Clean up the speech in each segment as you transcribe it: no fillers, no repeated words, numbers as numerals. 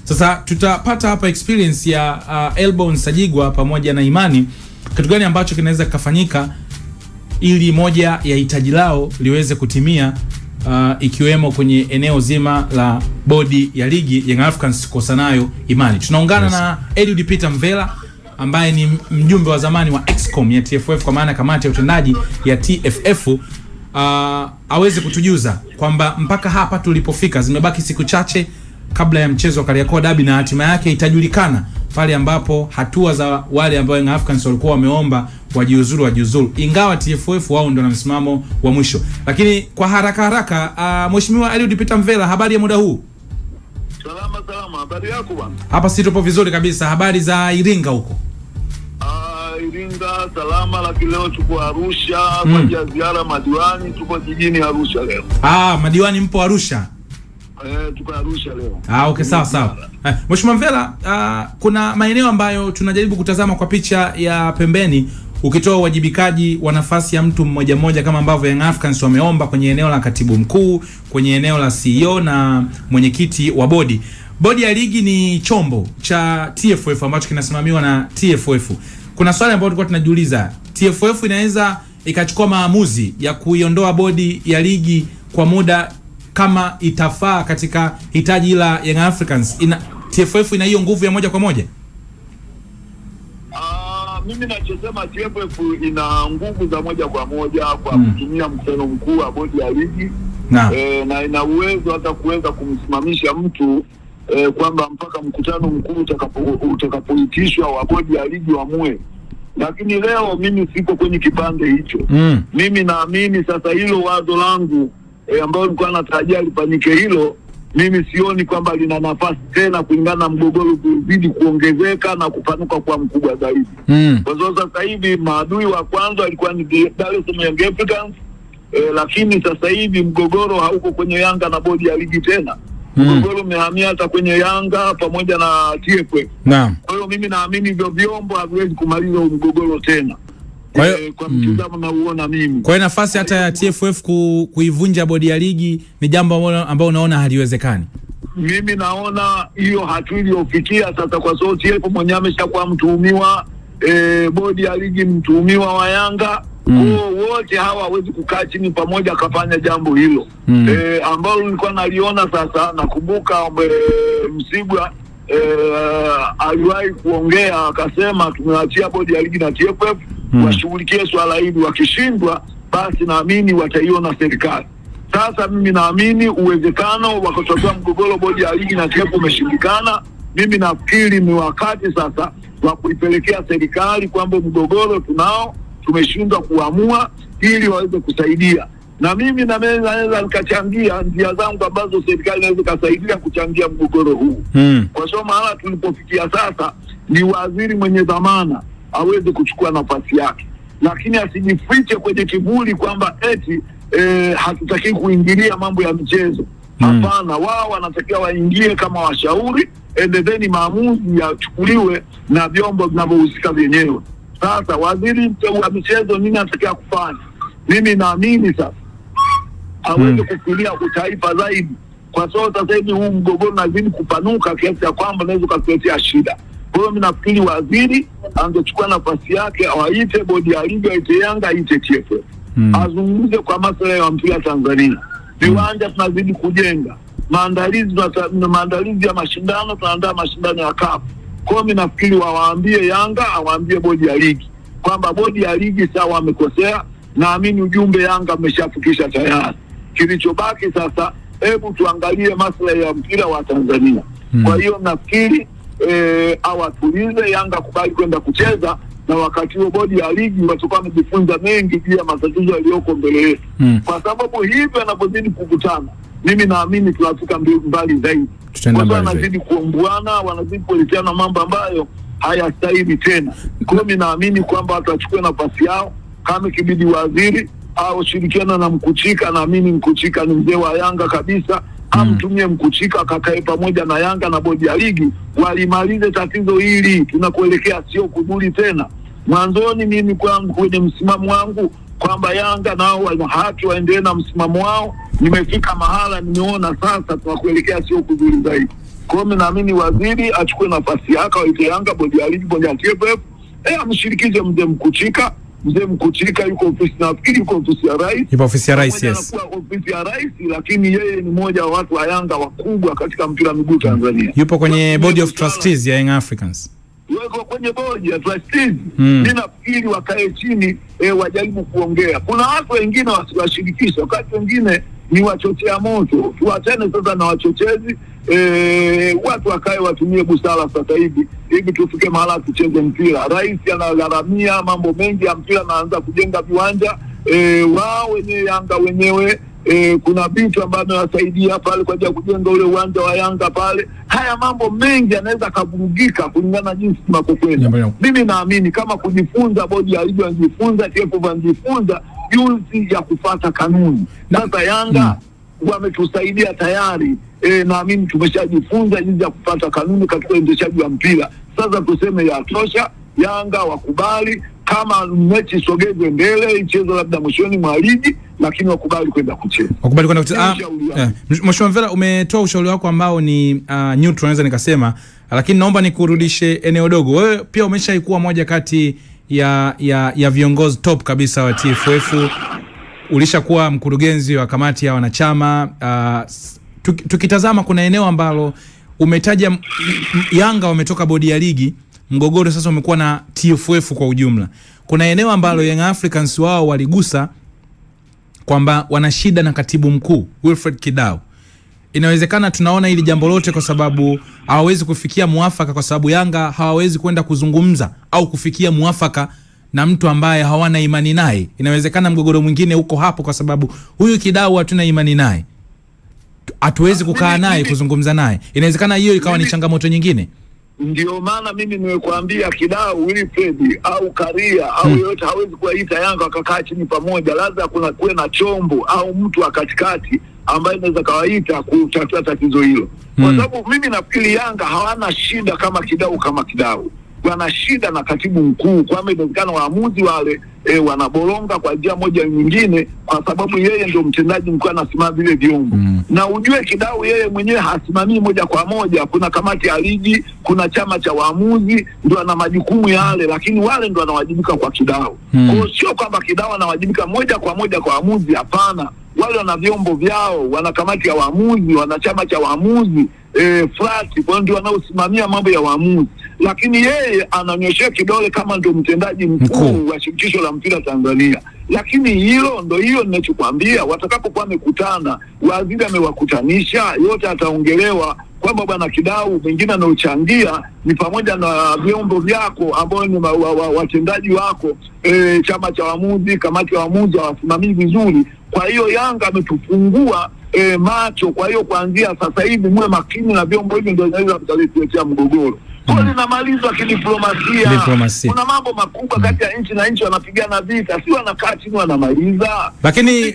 Sasa tutapata hapa experience ya Elbow Nsajigwa pamoja na Imani, kitu gani ambacho kinaweza kufanyika ili moja ya hitaji lao liweze kutimia, ikiwemo kwenye eneo zima la bodi ya ligi Young Africans kosa nayo Imani. Tunaungana na Eliud Peter Mvela ambaye ni mjumbe wa zamani wa Excom ya TFF, kwa maana kamati ya utendaji ya TFF, aweze kutujuza kwamba mpaka hapa tulipofika zimebaki siku chache kabla ya mchezo wa Kariakoo Derby, na hatima yake itajulikana pale ambapo hatua za wale ambao Young Africans walikuwa wameomba wajiuzuru, ingawa TFF wao ndio na msimamo wa mwisho. Lakini kwa haraka Mheshimiwa Eliud Peter Mvela, habari ya muda huu? Salama, habari yako bwana? Hapa si tupo vizuri kabisa. Habari za Iringa huko? Iringa salama, lakini leo tuko Arusha kwa ziara madiwani, tuko jijini Arusha leo. Madiwani mpo Arusha? Tuko Arusha leo. Okay, sawa. Mheshimiwa Mvela, kuna maeneo ambayo tunajaribu kutazama kwa picha ya pembeni, ukitoa uwajibikaji wa nafasi ya mtu mmoja mmoja kama ambavyo Young Africans wameomba kwenye eneo la katibu mkuu, kwenye eneo la CEO na mwenyekiti wa bodi. Bodi ya ligi ni chombo cha TFF ambacho kinasimamiwa na TFF. Kuna swali ambalo tulikuwa tunajiuliza, TFF inaweza ikachukua maamuzi ya kuiondoa bodi ya ligi kwa muda kama itafaa katika hitaji la Young Africans? TFF ina hiyo nguvu ya moja kwa moja? Mimi nachosema TFF ina nguvu za moja kwa moja kwa kutumia mkutano mkuu wa bodi ya ligi na ina uwezo hata kuweza kumsimamisha mtu kwamba mpaka mkutano mkuu utakapoitishwa wa bodi ya ligi waamue. Lakini leo mimi siko kwenye kipande hicho. Mimi naamini sasa hilo wazo langu ambao nilikuwa natarajia lifanyike hilo, mimi sioni kwamba lina nafasi tena kulingana na mgogoro kuzidi kuongezeka na kupanuka kwa mkubwa zaidi. Kwa sababu sasa hivi maadui wa kwanza alikuwa ni Dar es Salaam Young Africans, lakini sasa hivi mgogoro hauko kwenye Yanga na bodi ya ligi tena. Mgogoro umehamia hata kwenye Yanga pamoja na TFF. Kwa hiyo mimi naamini hivyo vyombo haviwezi kumaliza mgogoro tena. Kwa mtazamo na uona mimi. Kwa hiyo nafasi hata ya TFF kuivunja bodi ya ligi ni jambo ambalo unaona haliwezekani? Mimi naona hiyo hatua iliyofikia sasa, kwa sababu TFF mwenyewe ameshakuwa mtuhumiwa, bodi ya ligi mtuhumiwa wa Yanga. Wote hawa hawezi kukaa chini pamoja kafanya jambo hilo. Ambalo nilikuwa naliona sasa, nakumbuka Msigwa aliwahi kuongea akasema tumeachia bodi ya ligi na TFF washughulikie swala hili, wakishindwa basi naamini wataiona serikali. Sasa mimi naamini uwezekano wa kutatua mgogoro bodi ya ligi na TFF umeshindikana. Mimi nafikiri ni wakati sasa wa kuipelekea serikali kwamba mgogoro tunao, tumeshindwa kuamua, ili waweze kusaidia. Na mimi naweza nikachangia njia zangu ambazo serikali inaweza kusaidia kuchangia mgogoro huu. Kwa sababu mahala tulipofikia sasa ni waziri mwenye dhamana aweze kuchukua nafasi yake, lakini asijifiche kwenye kivuli kwamba eti hatutaki kuingilia mambo ya michezo. Hapana, wao wanatakiwa waingie kama washauri, then maamuzi yachukuliwe na vyombo vinavyohusika vyenyewe. Sasa waziri wa michezo nini anatakiwa kufanya? Mimi naamini sasa aweze kufikiria utaifa zaidi, kwa sababu sasa hivi huu mgogoro unazidi kupanuka kiasi cha kwamba naweza kuletea shida. Kwa hiyo mimi nafikiri waziri angechukua nafasi yake, awaite bodi ya ligi, aite Yanga, aite TFF, azungumze kwa masuala ya mpira Tanzania. Viwanja tunazidi kujenga, maandalizi ya mashindano, tunaandaa mashindano ya CAF. Kwa hiyo mimi nafikiri waambie Yanga, awaambie bodi ya ligi kwamba bodi ya ligi sawa wamekosea, naamini ujumbe Yanga ameshafikisha tayari. Kilichobaki sasa, hebu tuangalie masuala ya mpira wa Tanzania. Kwa hiyo nafikiri awatulize Yanga, kubali kwenda kucheza, na wakati huo bodi ya ligi watakuwa wamejifunza mengi juu ya matatizo yaliyoko mbele yetu. Kwa sababu hivi anapozidi kukutana, mimi naamini tunafika mbali zaidi. Kwa sababu wanazidi kuombuana, wanazidi kuelezeana mambo ambayo hayastahili tena. Kwa hiyo mimi naamini kwamba watachukua nafasi yao, kama kibidi waziri au shirikiana na Mkuchika. Naamini Mkuchika ni mzee wa Yanga kabisa. Amtumie Mkuchika akakae pamoja na Yanga na bodi ya ligi, walimalize tatizo hili. Tunakuelekea sio kuduli tena. Mwanzoni mimi kwenye msimamo wangu kwamba Yanga nao wana haki waendelee na msimamo wao. Nimefika mahala nimeona sasa tunakuelekea sio kuduli zaidi. Kwa hiyo naamini waziri achukue nafasi yake, aite Yanga, bodi ya ligi, bodi ya TFF, amshirikishe mzee Mkuchika. Mzee Mkuchika yuko ofisi, nafikiri yuko ofisi ya rais. Yuko ofisi ya rais, yes. Anakuwa ofisi ya rais, lakini yeye ni mmoja wa watu wa Yanga wakubwa katika mpira wa miguu Tanzania. Yupo kwenye board of trustees ya Young Africans. Yuko kwenye board ya trustees. Mimi nafikiri wakae chini, wajaribu kuongea. Kuna watu wengine wasiwashirikishe, wakati wengine ni wachochea moto. Tuachane sasa na wachochezi. Watu wakae watumie busara sasa hivi tufike mahala tucheze mpira. Rais anagharamia mambo mengi ya mpira, anaanza kujenga viwanja wao wenyewe Yanga wenyewe. Kuna vitu ambavyo wanasaidia pale kwa ajili ya kujenga ule uwanja wa Yanga pale. Haya mambo mengi yanaweza kavurugika kulingana jinsi tunakokwenda. Mimi naamini kama kujifunza, bodi ya ligi wanajifunza, TFF wanajifunza jinsi ya kufuata kanuni. Sasa Yanga wametusaidia tayari. Naamini tumeshajifunza jinsi ya kufuata kanuni katika uendeshaji wa mpira. Sasa tuseme yatosha, Yanga wakubali kama mechi sogezwe mbele, ichezwe labda mwishoni mwa ligi, lakini wakubali kwenda kucheza. Wakubali kwenda kucheza. Mheshimiwa Mvela, umetoa ushauri wako ambao ni neutral naweza nikasema, lakini naomba nikurudishe eneo dogo. Wewe pia umeshaikuwa moja kati ya viongozi top kabisa wa TFF. Ulishakuwa mkurugenzi wa kamati ya wanachama. Tukitazama kuna eneo ambalo umetaja Yanga wametoka bodi ya ligi, mgogoro sasa umekuwa na TFF kwa ujumla. Kuna eneo ambalo Young Africans wao waligusa kwamba wana shida na katibu mkuu Wilfred Kidau. Inawezekana tunaona hili jambo lote kwa sababu hawawezi kufikia muafaka, kwa sababu Yanga hawawezi kwenda kuzungumza au kufikia muafaka na mtu ambaye hawana imani naye. Inawezekana mgogoro mwingine uko hapo kwa sababu huyu Kidau hatuna imani naye, hatuwezi kukaa naye kuzungumza naye. Inawezekana hiyo ikawa ni changamoto nyingine. Ndio maana mimi nimekuambia Kidau, Wilfred au Karia au yote hawezi kuita Yanga wakakaa chini pamoja. Lazima kuna kuwe na chombo au mtu wa katikati ambaye anaweza kawaita kutatua tatizo hilo. Kwa sababu mimi nafikiri Yanga hawana shida kama Kidau. Wana shida na katibu mkuu, kwamba inawezekana waamuzi wale wanaboronga kwa njia moja nyingine, kwa sababu yeye ndio mtendaji mkuu, anasimamia vile vyombo. Na ujue Kidau yeye mwenyewe hasimamii moja kwa moja, kuna kamati ya ligi, kuna chama cha waamuzi, ndio ana majukumu yale, lakini wale ndio wanawajibika kwa Kidau. Kwa sio kwamba Kidau anawajibika moja kwa moja kwa waamuzi, hapana. Wale wana vyombo vyao, wana kamati ya waamuzi, wana chama cha waamuzi flati, kwa ndio wanaosimamia mambo ya waamuzi. Lakini yeye ananyoshia kidole kama ndio mtendaji mkuu wa shirikisho la mpira Tanzania. Lakini hiyo ninachokuambia, watakapokuwa wamekutana, waziri amewakutanisha, yote ataongelewa kwamba bwana Kidau mwingine anaochangia ni pamoja na vyombo vyako ambao ni watendaji wako, chama cha waamuzi, kamati ya waamuzi wasimamii vizuri. Kwa hiyo Yanga ametufungua macho. Kwa hiyo kuanzia sasa hivi muwe makini na vyombo hivi, ndio inaweza kutuletea mgogoro. Kwa linamalizwa kidiplomasia. Kuna mambo makubwa kati ya nchi na nchi wanapigana vita, si wanakaa chini wanamaliza. Lakini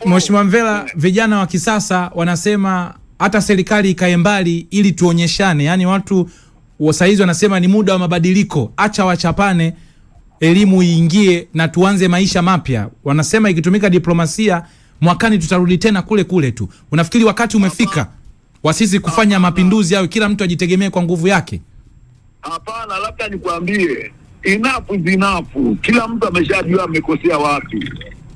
Mheshimiwa Mvela, vijana wa kisasa wanasema hata serikali ikae mbali ili tuonyeshane. Yani watu wasaizi wanasema ni muda wa mabadiliko, acha wachapane, elimu iingie na tuanze maisha mapya. Wanasema ikitumika diplomasia mwakani tutarudi tena kule kule tu. Unafikiri wakati umefika wa sisi kufanya mapinduzi au kila mtu ajitegemee kwa nguvu yake? Hapana, labda nikwambie, enough. Kila mtu ameshajua amekosea wapi.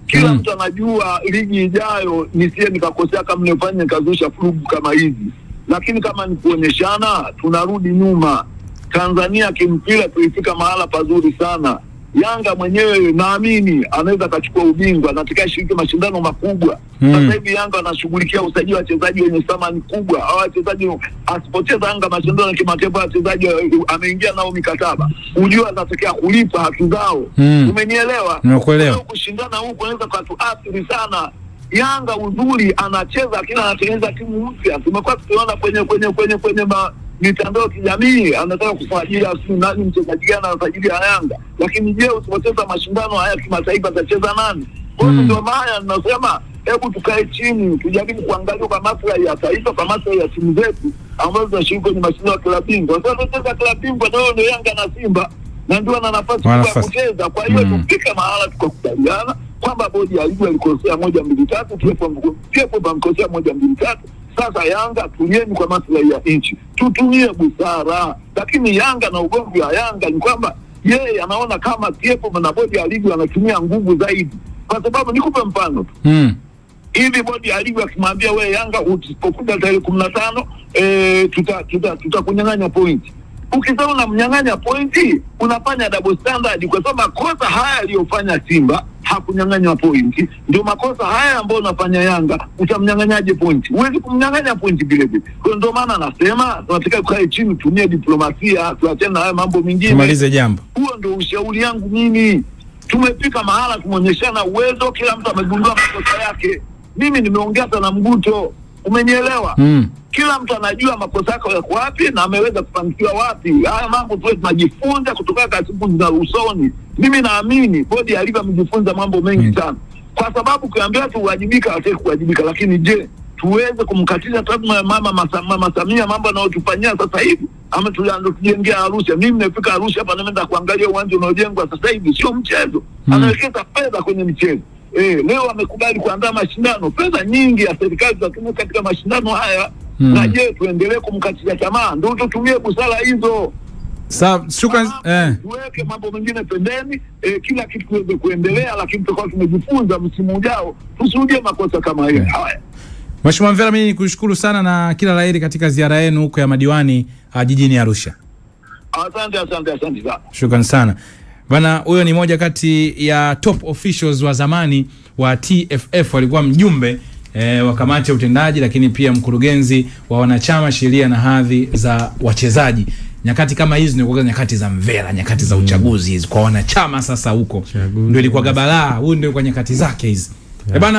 Kila mtu anajua ligi ijayo nisie nikakosea kama nifanye nikazusha furugu kama hizi. Lakini kama ni kuonyeshana, tunarudi nyuma. Tanzania kimpira tulifika mahala pazuri sana. Yanga mwenyewe naamini anaweza kachukua ubingwa, nataka shiriki mashindano makubwa. Sasa hivi Yanga anashughulikia usajili wa wachezaji wenye thamani kubwa. Hao wachezaji asipoteza Yanga mashindano ya kimataifa, wachezaji ameingia nao mikataba, unajua anatakiwa kulipa haki zao. Umenielewa? Nimekuelewa. Kushindana huko anaweza kutuathiri sana. Yanga uzuri anacheza kila anatengeneza timu mpya. Tumekuwa tukiona kwenye mitandao ya kijamii anataka kufajilia nani mchezaji gani anafajilia Yanga. Lakini je, usipoteza mashindano haya kimataifa atacheza nani? Kwa hiyo ndio maana ninasema hebu tukae chini, tujaribu kuangalia kwa maslahi ya taifa, kwa maslahi ya timu zetu ambazo zinashiriki kwenye mashindano ya klabu bingwa. Sasa tunacheza klabu bingwa ndio Yanga na Simba na ndio ana nafasi ya kucheza. Kwa hiyo tufike mahala tukakubaliana kwamba bodi ya ligi ilikosea 1 2 3, TFF ilikosea 1 2 3. Sasa Yanga, tulieni kwa maslahi ya nchi, tutumie busara. Lakini Yanga na ugomvi wa Yanga ni kwamba yeye anaona kama TFF na bodi ya ligi wanatumia nguvu zaidi. Kwa sababu nikupe mfano tu. Hivi bodi ya ligi wakimwambia wewe Yanga usipokuja tarehe 15 tutakunyang'anya pointi. Ukisema unamnyang'anya pointi, unafanya double standard, kwa sababu makosa haya aliyofanya Simba hakunyang'anywa pointi, ndio makosa haya ambayo unafanya Yanga, utamnyang'anyaje pointi? Huwezi kumnyang'anya pointi vile vile. Kwa ndio maana anasema tunataka kukaa chini, tumie diplomasia, tuachane na haya mambo mengine. Tumalize jambo. Huo ndio ushauri yangu mimi. Tumefika mahala tumeonyeshana uwezo, kila mtu amegundua makosa yake. Mimi nimeongea na Mguto, umenielewa? Kila mtu anajua makosa yake yako wapi na ameweza kufanikiwa wapi. Haya mambo tunajifunza kutoka kwa siku za usoni. Mimi naamini bodi ya ligi mjifunza mambo mengi sana. Kwa sababu kiambia tu uwajibika, hata kuwajibika, lakini je, tuweze kumkatisha tamaa mama Samia mambo anayotufanyia sasa hivi? Ama tulianza kujengea Arusha. Mimi nimefika Arusha hapa, nimeenda kuangalia uwanja unaojengwa sasa hivi, sio mchezo. Anawekeza fedha kwenye michezo. Leo wamekubali kuandaa mashindano, fedha nyingi ya serikali zinatumika katika mashindano haya. Na je, tuendelee kumkatisha tamaa? Ndio tutumie busara hizo. Sawa, shukrani. Tuweke mambo mengine pembeni, kila kitu kiweze kuendelea, lakini tutakuwa tumejifunza msimu ujao tusirudie makosa kama haya. Haya. Mheshimiwa Mvera, mimi nikushukuru sana na kila laheri katika ziara yenu huko ya madiwani jijini Arusha. Asante sana. Shukrani sana. Bana, huyo ni moja kati ya top officials wa zamani wa TFF, walikuwa mjumbe wa kamati ya utendaji, lakini pia mkurugenzi wa wanachama, sheria na hadhi za wachezaji. Nyakati kama hizi ni nyakati za Mvera, nyakati za uchaguzi hizi kwa wanachama. Sasa huko ndio ilikuwa gabalaa, huyu ndio kwa nyakati zake hizi. Bana